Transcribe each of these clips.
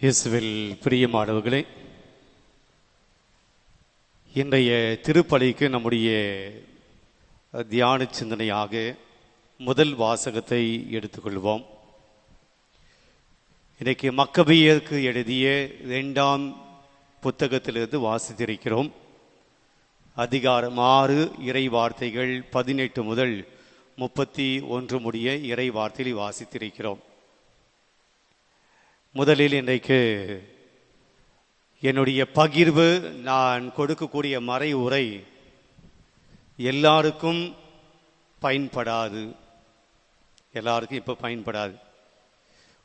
இயேசுவில் பிரியமானவர்களே, இன்றைய திருப்பலிக்கு நம்முடைய தியான சிந்தனையாக முதல் வாசகத்தை எடுத்துக்கொள்வோம். இன்றைக்கு மக்கபியருக்கு எழுதிய 2ஆம் புத்தகத்திலிருந்து வாசித்திருக்கிறோம். அதிகாரம் 6 இறை வார்த்தைகள் 18 முதல் 31 முடிய இறை வார்த்தையை வாசித்திருக்கிறோம். முதலில் இன்றைக்கு என்னுடைய பகிர்வு, நான் கொடுக்கக்கூடிய மறை உரை எல்லாருக்கும் பயன்படாது. எல்லாருக்கும் இப்போ பயன்படாது.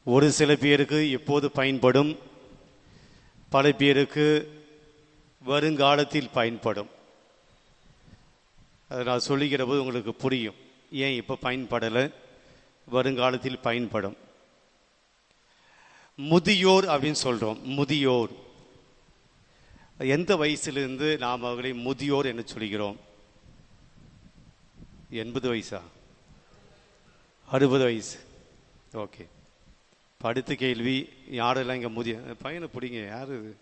ஒரு சில பேருக்கு இப்போது பயன்படும், பல பேருக்கு வருங்காலத்தில் பயன்படும். அதை நான் சொல்லுகிற போது உங்களுக்கு புரியும் ஏன் இப்போ பயன்படலை, வருங்காலத்தில் பயன்படும். முதியோர் அப்படின்னு சொல்கிறோம். முதியோர் எந்த வயசுலேருந்து நாம் அவர்களை முதியோர் என்று சொல்கிறோம்? 80 வயசா? 60 வயசு? ஓகே. அடுத்த கேள்வி, யாரெல்லாம் இங்கே முதிய பையனை பிடிங்க, யார் இது?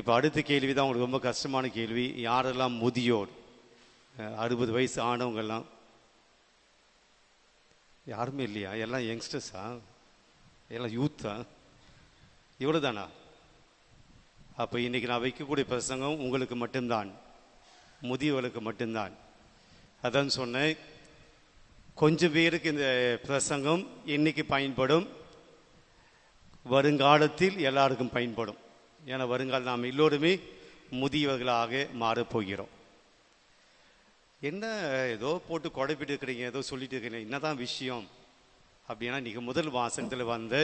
இப்போ அடுத்த கேள்வி தான் உங்களுக்கு ரொம்ப கஷ்டமான கேள்வி. யாரெல்லாம் முதியோர்? 60 வயசு ஆனவங்கெல்லாம் யாருமே இல்லையா? எல்லாம் யங்ஸ்டர்ஸா? எல்லாம் யூத்தா? இவ்வளோ தானா? அப்போ இன்றைக்கி நான் வைக்கக்கூடிய பிரசங்கம் உங்களுக்கு மட்டும்தான், முதியவர்களுக்கு மட்டும்தான். அதான் சொன்னேன், கொஞ்சம் பேருக்கு இந்த பிரசங்கம் இன்னைக்கு பயன்படும், வருங்காலத்தில் எல்லாருக்கும் பயன்படும். ஏன்னா வருங்காலம் நாம் எல்லோருமே முதியவர்களாக மாறப்போகிறோம். என்ன ஏதோ போட்டு குழப்பிட்டு இருக்கிறீங்க, ஏதோ சொல்லிட்டு இருக்கிறீங்க, என்னதான் விஷயம் அப்படின்னா, இன்றைக்கி முதல் வாசகத்தில் வந்த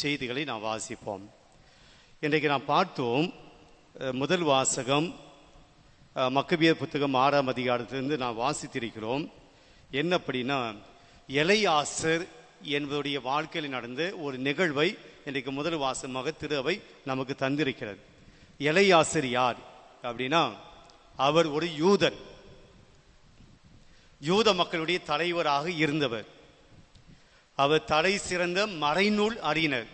செய்திகளை நான் வாசிப்போம். இன்றைக்கு நான் பார்த்தோம், முதல் வாசகம் மக்கபியர் புத்தகம் 6ஆம் அதிகாரத்திலிருந்து நான் வாசித்திருக்கிறோம். என்ன அப்படின்னா, எலையாசர் என்பதுடைய வாழ்க்கையில் நடந்த ஒரு நிகழ்வை இன்றைக்கு முதல் வாசகமாக திரு அவை நமக்கு தந்திருக்கிறது. எலையாசர் யார் அப்படின்னா, அவர் ஒரு யூதர், யூத மக்களுடைய தலைவராக இருந்தவர். அவர் தலை சிறந்த மறைநூல் அறிஞர்.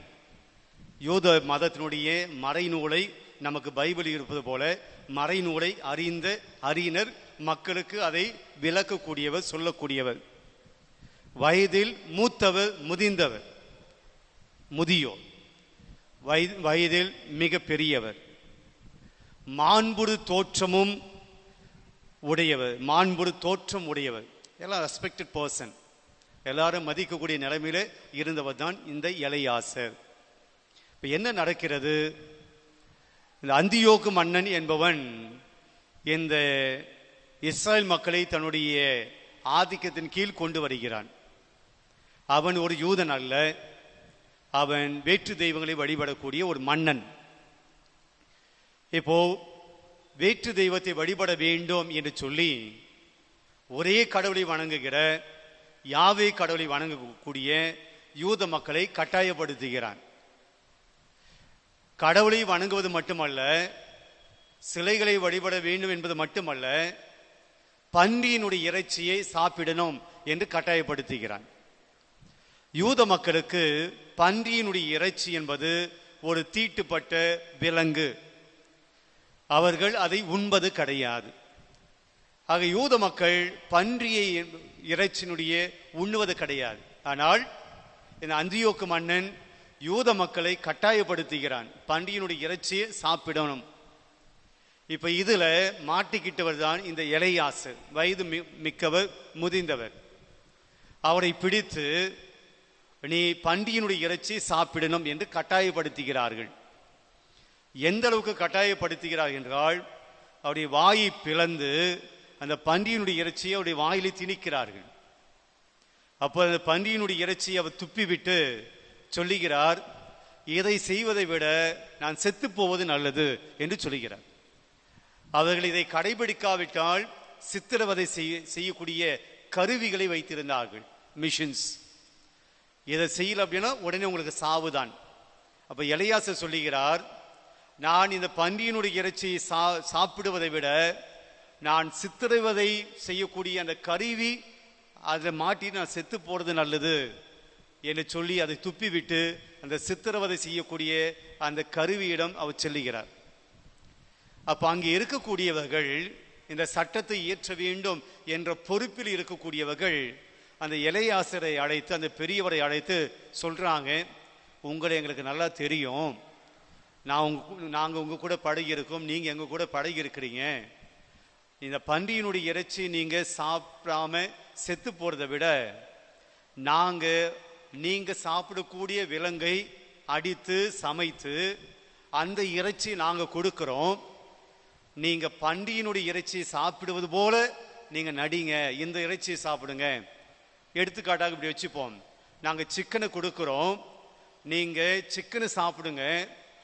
யூத மதத்தினுடைய மறைநூலை, நமக்கு பைபிள் இருப்பது போல மறைநூலை அறிந்த அறிஞர், மக்களுக்கு அதை விளக்கக்கூடியவர், சொல்லக்கூடியவர். வயதில் மூத்தவர், முதிர்ந்தவர், முதியோர், வயதில் மிக பெரியவர், மாண்புறு தோற்றமும் உடையவர், மாண்புறு தோற்றம் உடையவர், எல்லாம் ரெஸ்பெக்டட் பர்சன், எல்லாரும் மதிக்கக்கூடிய நிலைமையில இருந்தவர் தான் இந்த எலையாசர். இப்போ என்ன நடக்கிறது? இந்த அந்தியோக்கு மன்னன் என்பவன் இந்த இஸ்ரேல் மக்களை தன்னுடைய ஆதிக்கத்தின் கீழ் கொண்டு வருகிறான். அவன் ஒரு யூதன் அல்ல, அவன் வேற்று தெய்வங்களை வழிபடக்கூடிய ஒரு மன்னன். இப்போ வேற்று தெய்வத்தை வழிபட வேண்டும் என்று சொல்லி ஒரே கடவுளை வணங்குகிற யாவே கடவுளை வணங்கக்கூடிய யூத மக்களை கட்டாயப்படுத்துகிறான். கடவுளை வணங்குவது மட்டுமல்ல, சிலைகளை வழிபட வேண்டும் என்பது மட்டுமல்ல, பன்றியினுடைய இறைச்சியை சாப்பிடணும் என்று கட்டாயப்படுத்துகிறான். யூத மக்களுக்கு பன்றியினுடைய இறைச்சி என்பது ஒரு தீட்டுப்பட்ட விலங்கு, அவர்கள் அதை உண்பது கிடையாது. ஆக யூத மக்கள் பன்றியை இறைச்சினுடைய உண்ணுவது கிடையாது. ஆனால் இந்த அந்தியோக்கு மன்னன் யூத மக்களை கட்டாயப்படுத்துகிறான், பன்றியினுடைய இறைச்சியை சாப்பிடணும். இப்ப இதுல மாட்டிக்கிட்டவர் தான் இந்த எலையாசர், வயது மிக்கவர், முதிர்ந்தவர். அவரை பிடித்து நீ பன்றியினுடைய இறைச்சியை சாப்பிடணும் என்று கட்டாயப்படுத்துகிறார்கள். எந்த அளவுக்கு கட்டாயப்படுத்துகிறார் என்றால், அவருடைய வாயை பிளந்து அந்த பன்றியினுடைய இறைச்சியை அவருடைய வாயிலை திணிக்கிறார்கள். அப்போ அந்த பன்றியினுடைய இறைச்சியை அவர் துப்பிவிட்டு சொல்லுகிறார், இதை செய்வதை விட நான் செத்து போவது நல்லது என்று சொல்லுகிறார். அவர்கள் இதை கடைபிடிக்காவிட்டால் சித்திரவதை செய்யக்கூடிய கருவிகளை வைத்திருந்தார்கள், மிஷின்ஸ். இதை செய்யல அப்படின்னா உடனே உங்களுக்கு சாவுதான். அப்ப எலையாசர் சொல்லுகிறார், நான் இந்த பன்றியினுடைய இறைச்சியை சாப்பிடுவதை விட நான் சித்திரவதை செய்யக்கூடிய அந்த கருவி அதில் மாட்டி நான் செத்து போறது நல்லது என்று சொல்லி அதை துப்பிவிட்டு அந்த சித்திரவதை செய்யக்கூடிய அந்த கருவியிடம் அவர் செல்லுகிறார். அப்ப அங்கே இருக்கக்கூடியவர்கள் இந்த சட்டத்தை இயற்ற வேண்டும் என்ற பொறுப்பில் இருக்கக்கூடியவர்கள் அந்த எலையாசரை அழைத்து, அந்த பெரியவரை அழைத்து சொல்றாங்க, உங்களை எங்களுக்கு நல்லா தெரியும், நாங்கள் உங்க கூட பழகி இருக்கோம், நீங்க எங்க கூட பழகி இருக்கிறீங்க. இந்த பன்றியினுடைய இறைச்சி நீங்க சாப்பிடாம செத்து போறதை விட நீங்க சாப்பிடக்கூடிய விலங்கை அடித்து சமைத்து அந்த இறைச்சி நாங்க கொடுக்கிறோம். நீங்க பன்றியினுடைய இறைச்சியை சாப்பிடுவது போல நீங்க நடிங்க, இந்த இறைச்சியை சாப்பிடுங்க. எடுத்துக்காட்டாக இப்படி வச்சுப்போம், நாங்க சிக்கனை கொடுக்கிறோம், நீங்க சிக்கனை சாப்பிடுங்க,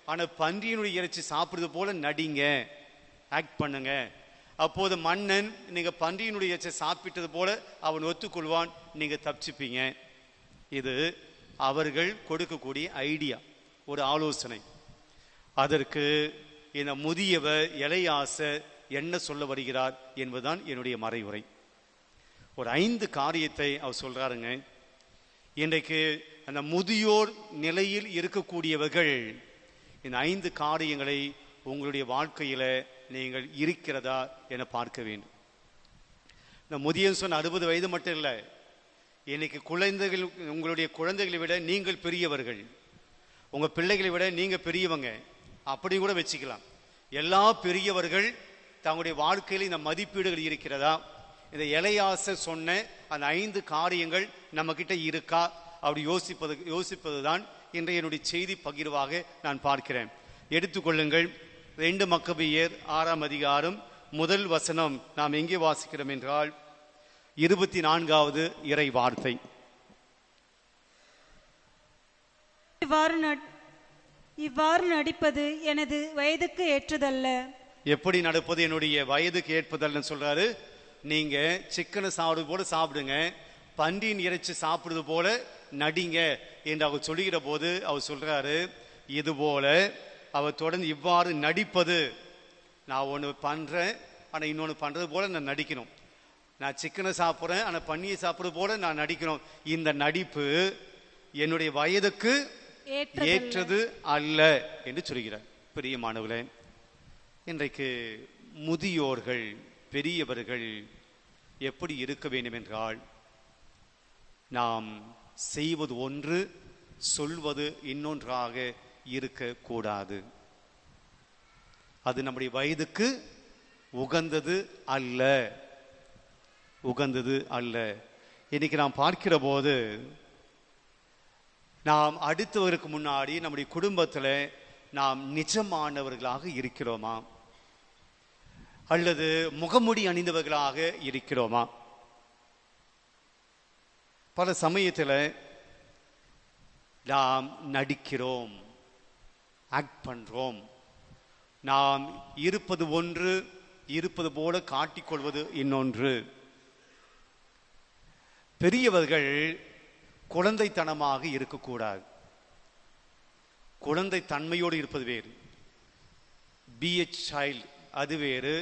ஆனா பன்றியினுடைய இறைச்சி சாப்பிடுறது போல நடிங்க, ஆக்ட் பண்ணுங்க. அப்போது மன்னன் நீங்க பன்றியினுடைய இறைச்சி சாப்பிட்டது போல அவன் ஒத்துக்கொள்வான், நீங்க தப்பிச்சுப்பீங்க. இது அவர்கள் கொடுக்கக்கூடிய ஐடியா, ஒரு ஆலோசனை. அதற்கு இந்த முதியவர் எலையாசர் என்ன சொல்ல வருகிறார் என்பதுதான் என்னுடைய மறைவுரை. ஒரு 5 காரியத்தை அவர் சொல்றாருங்க. இன்றைக்கு அந்த முதியோர் நிலையில் இருக்கக்கூடியவர்கள் இந்த 5 காரியங்களை உங்களுடைய வாழ்க்கையில நீங்கள் இருக்கிறதா என பார்க்க வேண்டும். இந்த முதியன்னு சொன்ன 60 வயது மட்டும் இல்லை, இன்னைக்கு குழந்தைகள், உங்களுடைய குழந்தைகளை விட நீங்கள் பெரியவர்கள், உங்க பிள்ளைகளை விட நீங்க பெரியவங்க, அப்படி கூட வச்சுக்கலாம். எல்லா பெரியவர்கள் தங்களுடைய வாழ்க்கையில் இந்த மதிப்பீடுகள் இருக்கிறதா? இந்த எலையாசர் சொன்ன அந்த 5 காரியங்கள் நம்ம கிட்ட இருக்கா? அப்படி யோசிப்பதுதான் இன்றைய என்னுடைய செய்தி பகிர்வாக நான் பார்க்கிறேன். எடுத்துக்கொள்ளுங்கள், 2 மக்கபியர் 6ஆம் அதிகாரம் 1 வசனம். நாம் எங்கே வாசிக்கிறோம் என்றால் 24வது இறை வார்த்தை. இவ்வாறு நடிப்பது எனது வயதுக்கு ஏற்றதல்ல. எப்படி நடப்பது? என்னுடைய வயதுக்கு ஏற்பதல்ல சொல்றாரு. நீங்க சிக்கனை சாப்பிடுறது போல சாப்பிடுங்க, பன்றியின் இறைச்சி சாப்பிடுறது போல நடிங்க என்று அவர் சொல்லுகிற போது அவர் சொல்றாரு, இது போல அவர் தொடர்ந்து இவ்வாறு நடிப்பது, நான் ஒன்று பண்றேன் ஆனா இன்னொன்று பண்றது போல நான் நடிக்கணும், நான் சிக்கனை சாப்பிட்றேன் ஆனா பன்னியை சாப்பிடுறது போல நான் நடிக்கணும். இந்த நடிப்பு என்னுடைய வயதுக்கு ஏற்றது அல்ல என்று சொல்கிறார். பிரியமானவர்களே, இன்றைக்கு முதியோர்கள், பெரியவர்கள் எப்படி இருக்க வேண்டும் என்றால், நாம் செய்வது ஒன்று, சொல்வது இன்னொன்றாக இருக்கக்கூடாது. அது நம்முடைய வயதுக்கு உகந்தது அல்ல, உகந்தது அல்ல. இன்னைக்கு நாம் பார்க்கிற போது, நாம் அடுத்தவருக்கு முன்னாடி நம்முடைய குடும்பத்தில் நாம் நிஜமானவர்களாக இருக்கிறோமா, அல்லது முகமுடி அணிந்தவர்களாக இருக்கிறோமா? பல சமயத்தில் நாம் நடிக்கிறோம், ஆக்ட் பண்றோம். நாம் இருப்பது ஒன்று, இருப்பது போல காட்டிக்கொள்வது இன்னொன்று. பெரியவர்கள் குழந்தைத்தனமாக இருக்கக்கூடாது. குழந்தை தன்மையோடு இருப்பது வேறு, பி எ சைல்ட் அது வேறு,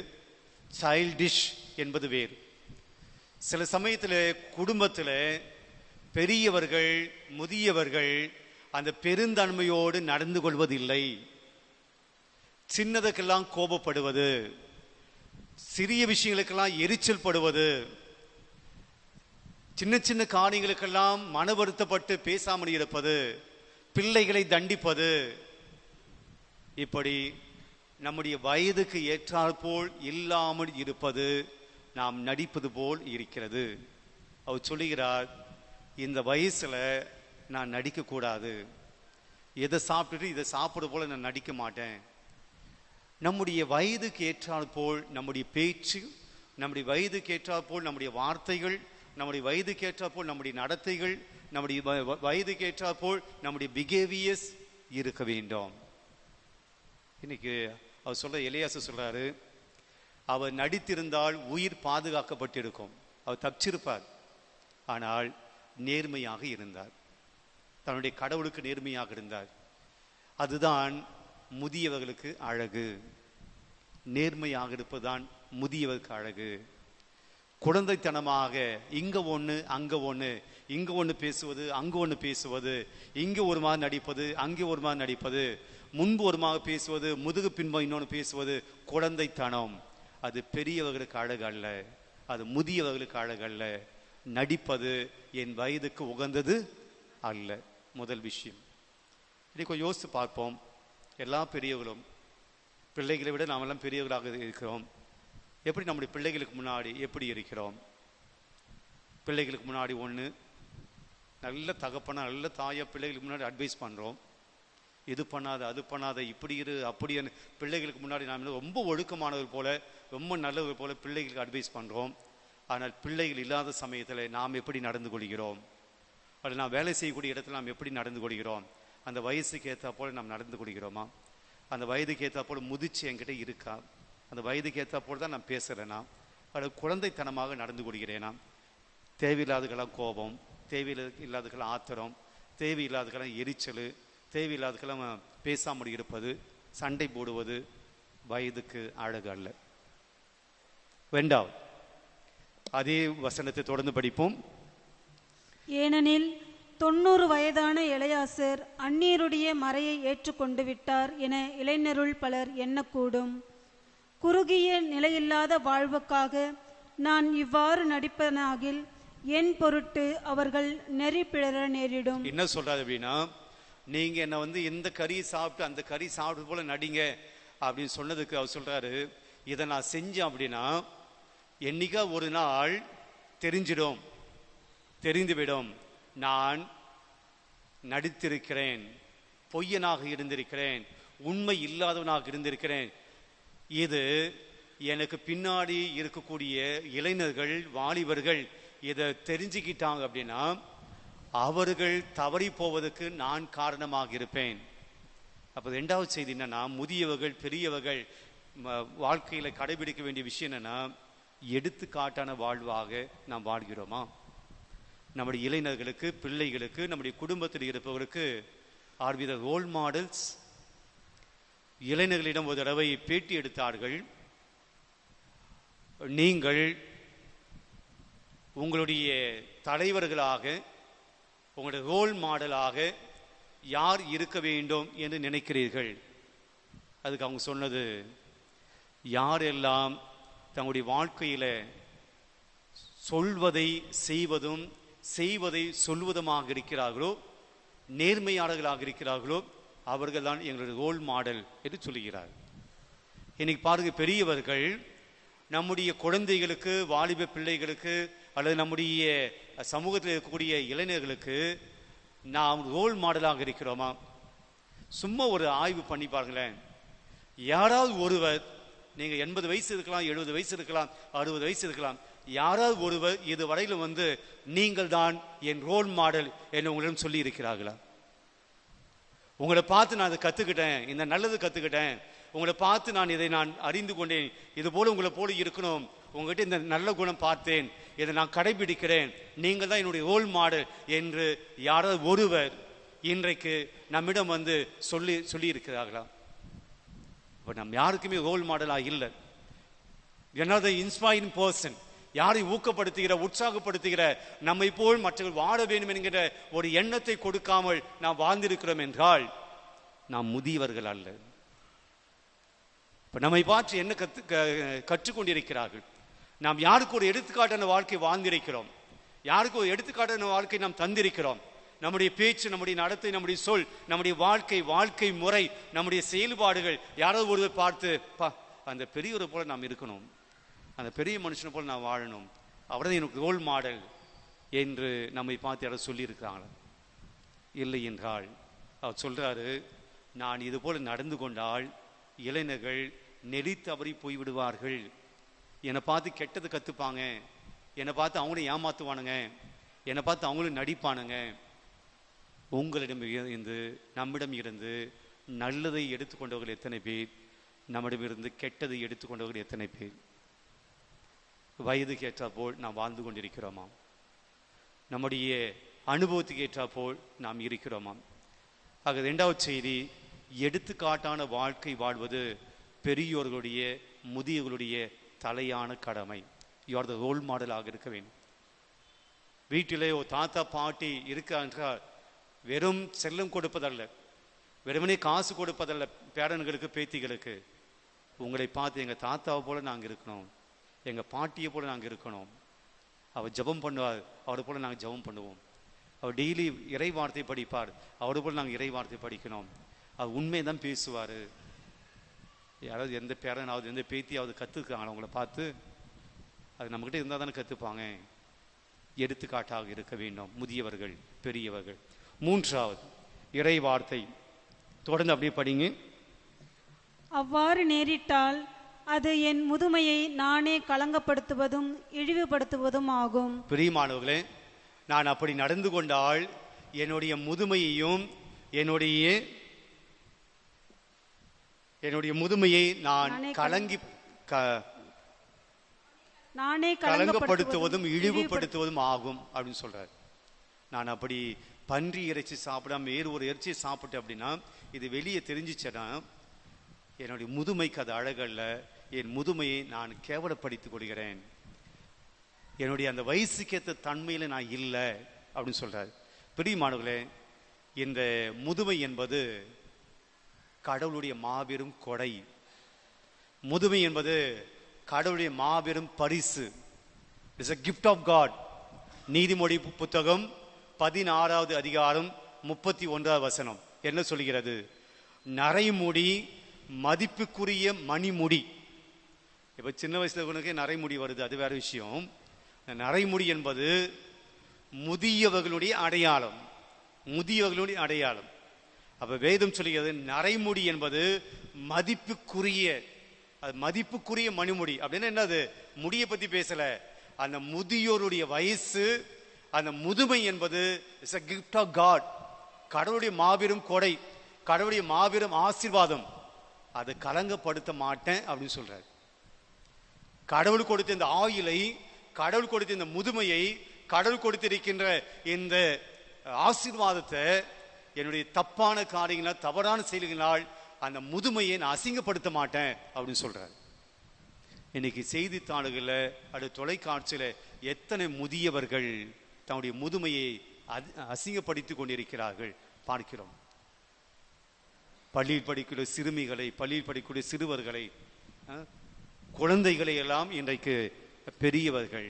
சைல்டிஷ் என்பது வேறு. சில சமயத்தில் குடும்பத்தில் பெரியவர்கள், முதியவர்கள் அந்த பெருந்தன்மையோடு நடந்து கொள்வதில்லை. சின்னதுக்கெல்லாம் கோபப்படுவது, சிறிய விஷயங்களுக்கெல்லாம் எரிச்சல் படுவது, சின்ன சின்ன காரியங்களுக்கெல்லாம் மன வருத்தப்பட்டு பேசாமல் இருப்பது, பிள்ளைகளை தண்டிப்பது, இப்படி நம்முடைய வயதுக்கு ஏற்றாற் போல் இல்லாமல் இருப்பது நாம் நடிப்பது போல் இருக்கிறது. அவர் சொல்லுகிறார், இந்த வயசுல நான் நடிக்க கூடாது, எதை சாப்பிட்டுட்டு இதை சாப்பிட போல நான் நடிக்க மாட்டேன். நம்முடைய வயதுக்கு ஏற்றாற் போல் நம்முடைய பேச்சு, நம்முடைய வயதுக்கு ஏற்றாற் போல் நம்முடைய வார்த்தைகள், நம்முடைய வயதுக்கு ஏற்றாற் போல் நம்முடைய நடத்தைகள், நம்முடைய வயதுக்கு ஏற்றாற் போல் நம்முடைய பிஹேவியர்ஸ் இருக்க வேண்டும். இன்னைக்கு அவர் சொல்ற எலியாசர் சொல்றாரு, அவர் நடித்திருந்தால் உயிர் பாதுகாக்கப்பட்டிருக்கும், அவர் தப்பிச்சிருப்பார். ஆனால் நேர்மையாக இருந்தார், தன்னுடைய கடவுளுக்கு நேர்மையாக இருந்தார். அதுதான் முதியவர்களுக்கு அழகு. நேர்மையாக இருப்பதுதான் முதியவருக்கு அழகு. குழந்தைத்தனமாக இங்க ஒன்று அங்க ஒன்று, இங்க ஒன்று பேசுவது அங்க ஒன்று பேசுவது, இங்கே ஒரு மாதிரி நடிப்பது அங்கே ஒரு மாதிரி நடிப்பது, முன்பு ஒரு மாதிரி பேசுவது முதுகு பின்பம் இன்னொன்று பேசுவது குழந்தைத்தனம். அது பெரியவர்களுக்கு அழகு அல்ல, அது முதியவர்களுக்கு அழகு அல்ல. நடிப்பது என் வயதுக்கு உகந்தது அல்ல. முதல் விஷயம். இன்னைக்கு யோசித்து பார்ப்போம். எல்லா பெரியவர்களும், பிள்ளைகளை விட நாம் எல்லாம் பெரியவர்களாக இருக்கிறோம். எப்படி நம்முடைய பிள்ளைகளுக்கு முன்னாடி எப்படி இருக்கிறோம்? பிள்ளைகளுக்கு முன்னாடி ஒன்று நல்ல தகப்பனா நல்ல தாயா பிள்ளைகளுக்கு முன்னாடி அட்வைஸ் பண்ணுறோம். இது பண்ணாத அது பண்ணாத, இப்படி இரு அப்படி. பிள்ளைகளுக்கு முன்னாடி நாம் ரொம்ப ஒழுக்கமானவர் போல ரொம்ப நல்லவர் போல பிள்ளைகளுக்கு அட்வைஸ் பண்ணுறோம். ஆனால் பிள்ளைகள் இல்லாத சமயத்தில் நாம் எப்படி நடந்து கொள்கிறோம்? அது நாம் வேலை செய்யக்கூடிய இடத்துல நாம் எப்படி நடந்து கொள்கிறோம்? அந்த வயசுக்கு ஏற்றா போல் நாம் நடந்து கொள்கிறோமா? அந்த வயதுக்கு ஏற்றா போல் முதிர்ச்சி என்கிட்ட இருக்கா? அந்த வயதுக்கு ஏற்றா போல் தான் நான் பேசுகிறேன்னா? அது குழந்தைத்தனமாக நடந்து கொள்கிறேனா? தேவையில்லாதக்கெல்லாம் கோபம், தேவையில்லாதக்கெல்லாம் ஆத்திரம், தேவையில்லாதக்கெல்லாம் எரிச்சல், தேவையில்லாதக்கெல்லாம் பேசாமல் இருப்பது, சண்டை போடுவது வயதுக்கு அழகு அல்ல. வேண்டாம். அதே வசனத்தை தொடர்ந்து படிப்போம். ஏனெனில் 90 வயதான எலெயாசர் அந்நியருடைய மறையை ஏற்றுக்கொண்டு விட்டார் என இளைஞருள் பலர் எண்ணக்கூடும். குறுகிய நிலையில்லாத வாழ்வுக்காக நான் இவ்வாறு நடிப்பனாகில் என் பொருட்டு அவர்கள் நெறி பிழற நேரிடும். என்ன சொல்றாரு அப்படின்னா, நீங்க என்ன இந்த கறி சாப்பிட்டு அந்த கறி சாப்பிட்டு போல நடிங்க அப்படின்னு சொன்னதுக்கு அவர் சொல்றாரு, இதை நான் செஞ்சேன் அப்படின்னா என்னைக்கா ஒரு நாள் தெரிந்துவிடும் நான் நடித்திருக்கிறேன், பொய்யனாக இருந்திருக்கிறேன், உண்மை இல்லாதவனாக இருந்திருக்கிறேன். இது எனக்கு பின்னாடி இருக்கக்கூடிய இளைஞர்கள் வாலிபர்கள் இதை தெரிஞ்சுக்கிட்டாங்க அப்படின்னா அவர்கள் தவறி போவதற்கு நான் காரணமாக இருப்பேன். அப்போ ரெண்டாவது செய்தி என்னன்னா, முதியவர்கள் பெரியவர்கள் வாழ்க்கையில கடைபிடிக்க வேண்டிய விஷயம் என்னன்னா, எடுத்துக்காட்டான வாழ்வாக நாம் வாழ்கிறோமா? நம்முடைய இளைஞர்களுக்கு, பிள்ளைகளுக்கு, நம்முடைய குடும்பத்தில் இருப்பவர்களுக்கு are we the role models? இளைஞர்களிடம் ஒரு தடவை பேட்டி எடுத்தார்கள். நீங்கள் உங்களுடைய தலைவர்களாக, உங்களுடைய ரோல் மாடலாக யார் இருக்க வேண்டும் என்று நினைக்கிறீர்கள்? அதுக்கு அவங்க சொன்னது, யாரெல்லாம் தங்களுடைய வாழ்க்கையில சொல்வதை செய்வதும் செய்வதை சொல்வதுமாக இருக்கிறார்களோ, நேர்மையாளர்களாக இருக்கிறார்களோ, அவர்கள் தான் எங்களுடைய ரோல் மாடல் என்று சொல்லுகிறார். இன்னைக்கு பாருங்க, பெரியவர்கள் நம்முடைய குழந்தைகளுக்கு, வாலிப பிள்ளைகளுக்கு அல்லது நம்முடைய சமூகத்தில் இருக்கக்கூடிய இளைஞர்களுக்கு நாம் ரோல் மாடலாக இருக்கிறோமா? சும்மா ஒரு ஆய்வு பண்ணி பாருங்களேன். யாராவது ஒருவர், நீங்க 80 வயசு இருக்கலாம், 70 வயசு இருக்கலாம், 60 வயசு இருக்கலாம், யாராவது ஒருவர் இதுவரையிலும் நீங்கள் தான் என் ரோல் மாடல் என்று உங்களிடம் சொல்லி இருக்கிறார்களா? உங்களை பார்த்து நான் அதை கத்துக்கிட்டேன், இந்த நல்லது கத்துக்கிட்டேன், உங்களை பார்த்து இதை நான் அறிந்து கொண்டேன், இது போல உங்களை போல இருக்கணும், உங்ககிட்ட இந்த நல்ல குணம் பார்த்தேன், இதை நான் கடைபிடிக்கிறேன், நீங்கள் தான் என்னுடைய ரோல் மாடல் என்று யாராவது ஒருவர் இன்றைக்கு நம்மிடம் சொல்லி இருக்கிறார்களா? இப்போ நம்ம யாருக்குமே ரோல் மாடலாக இல்லை. another inspiring person, யாரை ஊக்கப்படுத்துகிற, உற்சாகப்படுத்துகிற, நம்மை போல் மற்றவர்கள் வாழ வேண்டும் என்கிற ஒரு எண்ணத்தை கொடுக்காமல் நாம் வாழ்ந்திருக்கிறோம் என்றால் நாம் முதியவர்கள் அல்ல. இப்ப நம்மை பார்த்து என்ன கற்றுக்கொண்டிருக்கிறார்கள்? நாம் யாருக்கு ஒரு எடுத்துக்காட்டான வாழ்க்கை வாழ்ந்திருக்கிறோம்? யாருக்கு ஒரு எடுத்துக்காட்டான வாழ்க்கை நாம் தந்திருக்கிறோம்? நம்முடைய பேச்சு, நம்முடைய நடத்தை, நம்முடைய சொல், நம்முடைய வாழ்க்கை முறை, நம்முடைய செயல்பாடுகள் யாராவது ஒருவர் பார்த்து, அந்த பெரியவரை போல நாம் இருக்கணும், அந்த பெரிய மனுஷனை போல நான் வாழணும், அவர்தான் எனக்கு ரோல் மாடல் என்று நம்மை பார்த்து யாராவது சொல்லியிருக்கிறாங்களா? இல்லை என்றால் அவர் சொல்றாரு, நான் இது போல நடந்து கொண்டால் இளைஞர்கள் நெறி தவறி போய்விடுவார்கள், என்னை பார்த்து கெட்டது கத்துப்பாங்க, என்னை பார்த்து அவங்களும் ஏமாத்துவானுங்க, என்னை பார்த்து அவங்களும் நடிப்பானுங்க. உங்களிடம் இருந்து, நம்மிடம் இருந்து நல்லதை எடுத்துக்கொண்டவர்கள் எத்தனை பேர்? நம்மிடம் இருந்து கெட்டதை எடுத்துக்கொண்டவர்கள் எத்தனை பேர்? வயதுக்கு ஏற்றா போல் நாம் வாழ்ந்து கொண்டிருக்கிறோமா? நம்முடைய அனுபவத்துக்கு ஏற்றா போல் நாம் இருக்கிறோமா? ஆக இரண்டாவது செய்தி, எடுத்துக்காட்டான வாழ்க்கை வாழ்வது பெரியோர்களுடைய, முதியவர்களுடைய தலையான கடமை. யூ ஆர் த ரோல் மாடலாக இருக்க வேண்டும். வீட்டிலே ஒரு தாத்தா பாட்டி இருக்க என்றால் வெறும் செல்லம் கொடுப்பதல்ல, வெறுமனே காசு கொடுப்பதல்ல பேரன்களுக்கு பேத்திகளுக்கு. உங்களை பார்த்து எங்கள் தாத்தாவை போல நாங்கள் இருக்கணும், எங்கள் பாட்டியை போல நாங்கள் இருக்கணும். அவர் ஜெபம் பண்ணுவார், அவரை போல நாங்கள் ஜெபம் பண்ணுவோம். அவர் டெய்லி இறை வார்த்தை படிப்பார், அவரை போல நாங்கள் இறை வார்த்தை படிக்கணும். அவர் உண்மையை தான் பேசுவார். யாராவது எந்த பேரனாவது எந்த பேத்தியாவது கற்றுக்காங்களா அவங்கள பார்த்து? அது நம்மக்கிட்ட இருந்தால் தானே கற்றுப்பாங்க. எடுத்துக்காட்டாக இருக்க வேண்டும் முதியவர்கள், பெரியவர்கள். மூன்றாவது இறை வார்த்தை. தொடர்ந்து அப்படியே படிங்க. அவ்வாறு நேரிட்டால் அது என் முதுமையை நானே களங்கப்படுத்துவதும் இழிவுபடுத்துவதும் ஆகும். பிரியமானவர்களே, நான் அப்படி நடந்து கொண்டால் என்னுடைய முதுமையையும் என்னுடைய முதுமையை நான் களங்கப்படுத்துவதும் இழிவுபடுத்துவதும் ஆகும் அப்படின்னு சொல்றாரு. நான் அப்படி பன்றி இறைச்சி சாப்பிடாம வேறு ஒரு இறைச்சி சாப்பிட்டேன் அப்படின்னா, இது வெளியே தெரிஞ்சிச்சேன்னா என்னுடைய முதுமைக்கு அது அழகல்ல, என் முதுமையை நான் கேவலப்படுத்திக் கொள்கிறேன், என்னுடைய அந்த வயசுக்கேற்ற தன்மையில நான் இல்லை அப்படின்னு சொல்றாரு. பிரியமானவர்களே, இந்த முதுமை என்பது கடவுளுடைய மாபெரும் கொடை. முதுமை என்பது கடவுளுடைய மாபெரும் பரிசு. It's a gift of God. நீதிமொழி புத்தகம் 16வது அதிகாரம் 31வது வசனம் என்ன சொல்கிறது? நரைமுடி மதிப்புக்குரிய மணிமுடி. இப்ப சின்ன வயசுல உனக்கே நரைமுடி வருது, அது வேற விஷயம். நரைமுடி என்பது முதியவர்களுடைய அடையாளம், முதியவர்களுடைய அடையாளம். அப்ப வேதம் சொல்கிறது நரைமுடி என்பது மதிப்புக்குரிய, அது மதிப்புக்குரிய மணிமுடி. அப்படின்னா என்னது? முடியை பத்தி பேசல, அந்த முதியோருடைய வயசு, அந்த முதுமை என்பது it's a gift of God. கடவுளுடைய மாபெரும் கொடை, கடவுளுடைய மாபெரும் ஆசீர்வாதம். அதை கலங்கப்படுத்த மாட்டேன் அப்படின்னு சொல்றாரு. கடவுள் கொடுத்த இந்த ஆயுளை, கடவுள் கொடுத்த இந்த முதுமையை, கடவுள் கொடுத்திருக்கின்ற இந்த ஆசீர்வாதத்தை என்னுடைய தப்பான காரியங்களால், தவறான செயல்களால் அந்த முதுமையை நான் அசிங்கப்படுத்த மாட்டேன் அப்படின்னு சொல்றாரு. இன்னைக்கு செய்தித்தாள்களில் அல்லது தொலைக்காட்சியில எத்தனை முதியவர்கள் தன்னுடைய முதுமையை அசிங்கப்படுத்திக் கொண்டிருக்கிறார்கள் பார்க்கிறோம். பள்ளியில் படிக்கிற சிறுமிகளை, பள்ளியில் படிக்கக்கூடிய சிறுவர்களை, குழந்தைகளை எல்லாம் இன்றைக்கு பெரியவர்கள்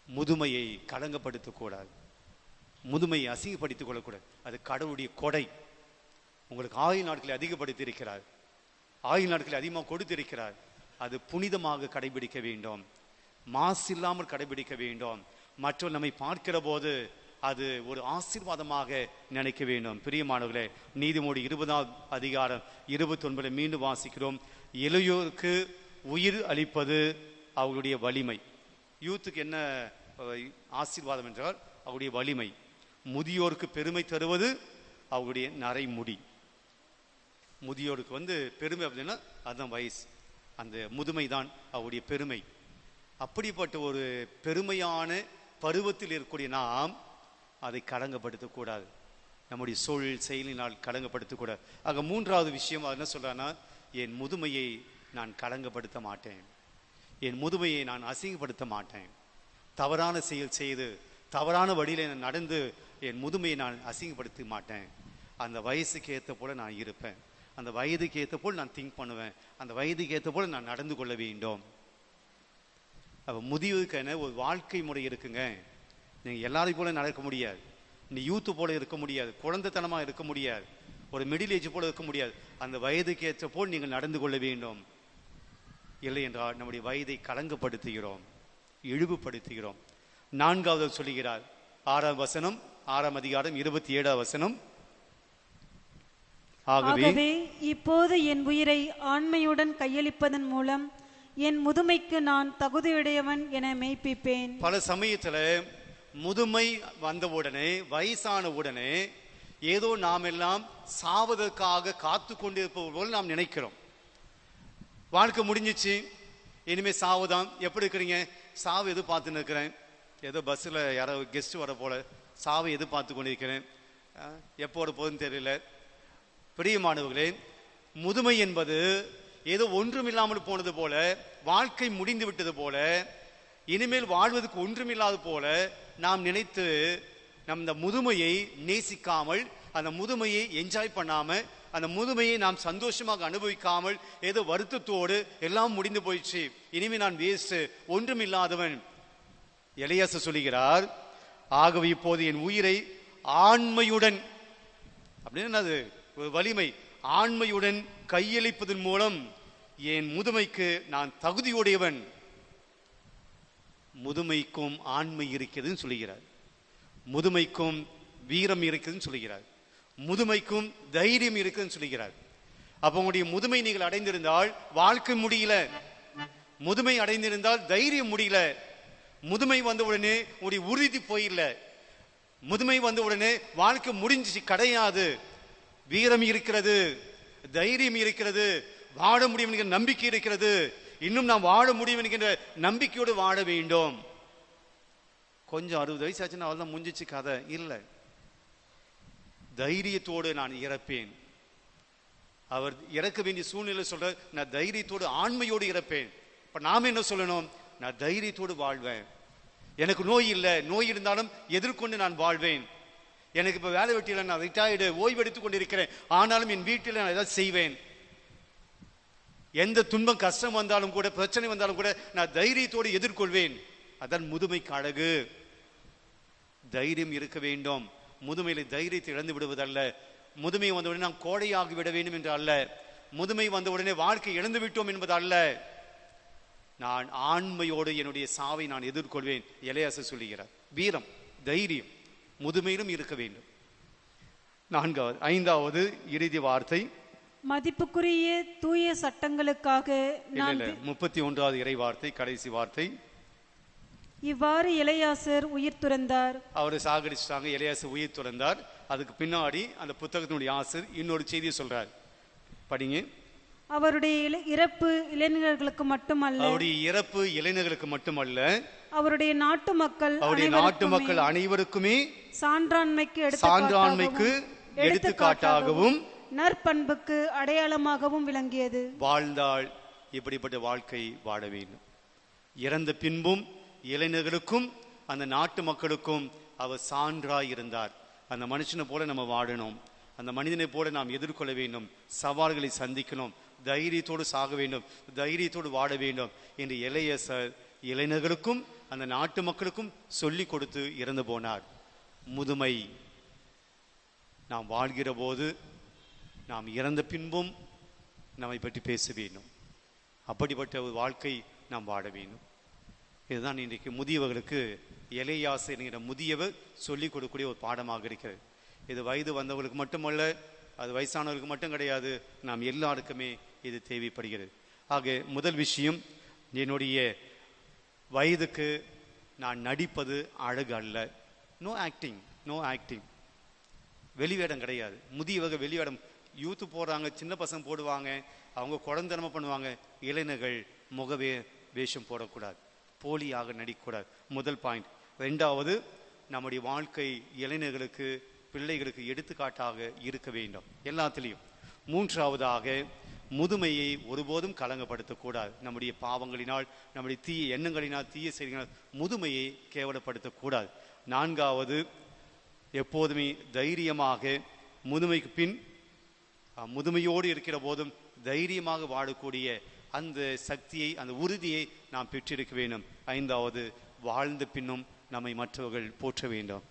முதுமையை களங்கப்படுத்தக்கூடாது, முதுமையை அசிங்கப்படுத்திக் கொள்ளக்கூடாது. அது கடவுளுடைய கொடை. உங்களுக்கு ஆயுள் நாட்களை அதிகப்படுத்தி இருக்கிறார், ஆயுள் நாட்களை அதிகமாக கொடுத்திருக்கிறார். அது புனிதமாக கடைபிடிக்க வேண்டும், மாசு இல்லாமல் கடைபிடிக்க வேண்டும். மற்றவர் நம்மை பார்க்கிற போது அது ஒரு ஆசீர்வாதமாக நினைக்க வேண்டும். பிரியமானவர்களே, நீதிமொழி 20வது அதிகாரம் 29 மீண்டும் வாசிக்கிறோம். இளையோருக்கு உயிர் அளிப்பது அவர்களுடைய வலிமை. யூத்துக்கு என்ன ஆசீர்வாதம் என்றால் அவருடைய வலிமை. முதியோருக்கு பெருமை தருவது அவருடைய நரைமுடி. முதியோருக்கு பெருமை அப்படின்னா அதுதான் வயசு, அந்த முதுமை தான் அவருடைய பெருமை. அப்படிப்பட்ட ஒரு பெருமையான பருவத்தில் இருக்கக்கூடிய நாம் அதை களங்கப்படுத்தக்கூடாது, நம்முடைய சொல் செயலினால் களங்கப்படுத்தக்கூடாது. ஆக மூன்றாவது விஷயம் என்ன சொல்றான்னா, என் முதுமையை நான் களங்கப்படுத்த மாட்டேன், என் முதுமையை நான் அசிங்கப்படுத்த மாட்டேன். தவறான செயல் செய்து தவறான வழியில நான் நடந்து என் முதுமையை நான் அசிங்கப்படுத்த மாட்டேன். அந்த வயசுக்கு ஏற்ற போல நான் இருப்பேன், அந்த வயதுக்கு ஏற்ற போல் நான் திங்க் பண்ணுவேன், அந்த வயதுக்கு ஏற்ற போல நான் நடந்து கொள்ள வேண்டும். அப்போ முதியவுக்கான ஒரு வாழ்க்கை முறை இருக்குங்க. நீங்கள் எல்லாரையும் போல நடக்க முடியாது, நீ யூத்து போல இருக்க முடியாது, குழந்தைத்தனமாக இருக்க முடியாது, ஒரு மிடில் ஏஜ் போல இருக்க முடியாது. அந்த வயதுக்கு ஏற்ற போல் நீங்கள் நடந்து கொள்ள வேண்டும். இல்லை என்றால் நம்முடைய வயதை களங்கப்படுத்துகிறோம், இழிவுபடுத்துகிறோம். 4வது சொல்லுகிறார், 6வது வசனம், 6ஆம் அதிகாரம் 27வது வசனம். ஆகவே இப்போது என் உயிரை ஆண்மையுடன் கையளிப்பதன் மூலம் என் முதுமைக்கு நான் தகுதியுடையவன் என மெய்ப்பிப்பேன். பல சமயத்துல முதுமை வந்தவுடனே, வயசான உடனே ஏதோ நாம் எல்லாம் சாவதற்காக காத்து கொண்டிருப்பது போல் நாம் நினைக்கிறோம். வாழ்க்கை முடிஞ்சிச்சு, இனிமே சாவுதான். எப்படி இருக்கிறீங்க? சாவு எது பார்த்துன்னு இருக்கிறேன், ஏதோ பஸ்ஸில் யாரோ கெஸ்ட் வர போல சாவை எது பார்த்து கொண்டிருக்கிறேன், எப்போ வர போகுதுன்னு தெரியல. பிரியமானவர்களே, முதுமை என்பது ஏதோ ஒன்றும் இல்லாமல் போனது போல, வாழ்க்கை முடிந்து விட்டது போல, இனிமேல் வாழ்வதற்கு ஒன்றுமில்லாது போல நாம் நினைத்து நம் இந்த முதுமையை நேசிக்காமல், அந்த முதுமையை என்ஜாய் பண்ணாம, அந்த முதுமையை நாம் சந்தோஷமாக அனுபவிக்காமல், ஏதோ வருத்தத்தோடு எல்லாம் முடிந்து போயிடுச்சு, இனிமே நான் வேஸ்ட், ஒன்றுமில்லாதவன். எலியாசு சொல்லுகிறார், ஆகவே இப்போது என் உயிரை ஆண்மையுடன், அப்படின்னு அது ஒரு வலிமை, ஆண்மையுடன் கையளிப்பதன் மூலம் என் முதுமைக்கு நான் தகுதியுடையவன். முதுமைக்கும் ஆண்மை இருக்கிறதுன்னு சொல்லுகிறார், முதுமைக்கும் வீரம் இருக்குதுன்னு சொல்லுகிறார், முதுமைக்கும் தைரியம் இருக்குதுன்னு சொல்லுகிறார். அப்ப உங்களுடைய முதுமை நீங்கள் அடைந்திருந்தால் வாழ்க்கை முடியல, முதுமை அடைந்திருந்தால் தைரியம் முடியல, முதுமை வந்த உடனே உங்களுடைய உறுதி போயிடல, முதுமை வந்த உடனே வாழ்க்கை முடிஞ்சிச்சு கிடையாது. வீரம் இருக்கிறது, தைரியம் இருக்கிறது, வாழ முடியும் என்கிற நம்பிக்கை இருக்கிறது. இன்னும் நாம் வாழ முடியும் என்கின்ற நம்பிக்கையோடு வாழ வேண்டும். கொஞ்சம் 60 வயசு ஆச்சுன்னா அவள் தான் முடிஞ்சிச்சு கதை இல்லை. தைரியத்தோடு நான் இறப்பேன். அவர் இறக்க வேண்டிய சூழ்நிலை சொல்ற, நான் தைரியத்தோடு ஆண்மையோடு இறப்பேன். இப்ப நாம என்ன சொல்லணும்? நான் தைரியத்தோடு வாழ்வேன். எனக்கு நோய் இல்லை, நோய் இருந்தாலும் எதிர்கொண்டு நான் வாழ்வேன். எனக்கு இப்ப வேலை வெட்டியில, நான் ரிட்டையர்டு, ஓய்வு எடுத்துக் கொண்டிருக்கிறேன், ஆனாலும் என் வீட்டில் நான் ஏதாவது செய்வேன். எந்த துன்பம் கஷ்டம் வந்தாலும் கூட, பிரச்சனை வந்தாலும் கூட நான் தைரியத்தோடு எதிர்கொள்வேன். அதான் முதுமைக்கு அழகு. தைரியம் இருக்க வேண்டும். முதுமையில தைரியத்தை இழந்து விடுவதல்ல. முதுமை வந்தவுடனே நாம் கோடையாகி விட வேண்டும் என்று அல்ல. முதுமை வந்தவுடனே வாழ்க்கை இழந்து விட்டோம் என்பது அல்ல. நான் ஆண்மையோடு என்னுடைய சாவை நான் எதிர்கொள்வேன். எலியாசு சொல்லுகிறார். வீரம், தைரியம் முதுமையிலும் இருக்க வேண்டும். 5வது இறுதி வார்த்தை, மதிப்புக்குரிய தூய சட்டங்களுக்காக நான் 31வது இறை வார்த்தை, கடைசி வார்த்தை. இவ்வாறு எலியாசர் உயிர் துறந்தார். அவரை சாகடிச்சிட்டாங்க, எலியாசர் உயிர் துறந்தார். அதுக்கு பின்னாடி அந்த புத்தகத்தினுடைய ஆசிரியர் இன்னொரு செய்தியை சொல்றார், படிங்க. அவருடைய இறப்பு இளைஞர்களுக்கு மட்டுமல்ல, அவருடைய இறப்பு இளைஞர்களுக்கு மட்டுமல்ல, அவருடைய நாட்டு மக்கள் அனைவருக்குமே சான்றாண்மைக்கு எடுத்துக்காட்டாகவும் நற்பண்புக்கு அடையாளமாகவும் விளங்கியது. வாழ்ந்தால் இப்படிப்பட்ட வாழ்க்கை வாழ வேண்டும். இறந்த பின்பும் இளைஞர்களுக்கும் அந்த நாட்டு மக்களுக்கும் அவர் சான்றாய் இருந்தார். அந்த மனுஷனை போல நம்ம வாழணும், அந்த மனிதனை போல நாம் எதிர்கொள்ள வேண்டும், சவால்களை சந்திக்கணும், தைரியத்தோடு சாக வேண்டும், தைரியத்தோடு வாழ வேண்டும் என்று எலியாசர் இளைஞர்களுக்கும் அந்த நாட்டு மக்களுக்கும் சொல்லிக் கொடுத்து இறந்து போனார். முதுமை, நாம் வாழ்கிற போது, நாம் இறந்த பின்பும் நம்மை பற்றி பேச வேண்டும். அப்படிப்பட்ட ஒரு வாழ்க்கை நாம் வாழ வேண்டும். இதுதான் இன்றைக்கு முதியவர்களுக்கு எலியாசு என்கிற முதியவர் சொல்லிக் கொடுக்கக்கூடிய ஒரு பாடமாக இருக்கிறது. இது வயது வந்தவர்களுக்கு மட்டுமல்ல, அது வயசானவர்களுக்கு மட்டும் கிடையாது, நாம் எல்லாருக்குமே இது தேவைப்படுகிறது. ஆக முதல் விஷயம், என்னுடைய வயதுக்கு நான் நடிப்பது அழகு அல்ல. No acting, no acting. வெளிவேடம் கிடையாது. முதியவர்கள் வெளிவேடம், யூத்து போடுறாங்க, சின்ன பசங்க போடுவாங்க, அவங்க குழந்தனமா பண்ணுவாங்க. இளைஞர்கள் வேஷம் போடக்கூடாது, போலியாக நடிக்கக்கூடாது. முதல் பாயிண்ட். 2வது, நம்முடைய வாழ்க்கை இளைஞர்களுக்கு, பிள்ளைகளுக்கு எடுத்துக்காட்டாக இருக்க வேண்டும் எல்லாத்திலையும். 3வதாக, முதுமையை ஒருபோதும் கலங்கப்படுத்தக்கூடாது. நம்முடைய பாவங்களினால், நம்முடைய தீய எண்ணங்களினால், தீய செயல்களினால் முதுமையை கேவலப்படுத்தக்கூடாது. 4வது, எப்போதுமே தைரியமாக முதுமைக்கு பின், முதுமையோடு இருக்கிற போதும் தைரியமாக வாழக்கூடிய அந்த சக்தியை, அந்த உறுதியை நாம் பெற்றிருக்க வேண்டும். 5வது, வாழ்ந்த பின்னும் நம்மை மற்றவர்கள் போற்ற வேண்டும்.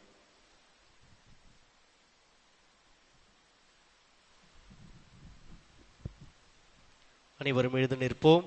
அனைவரும் எழுந்து நிற்போம்.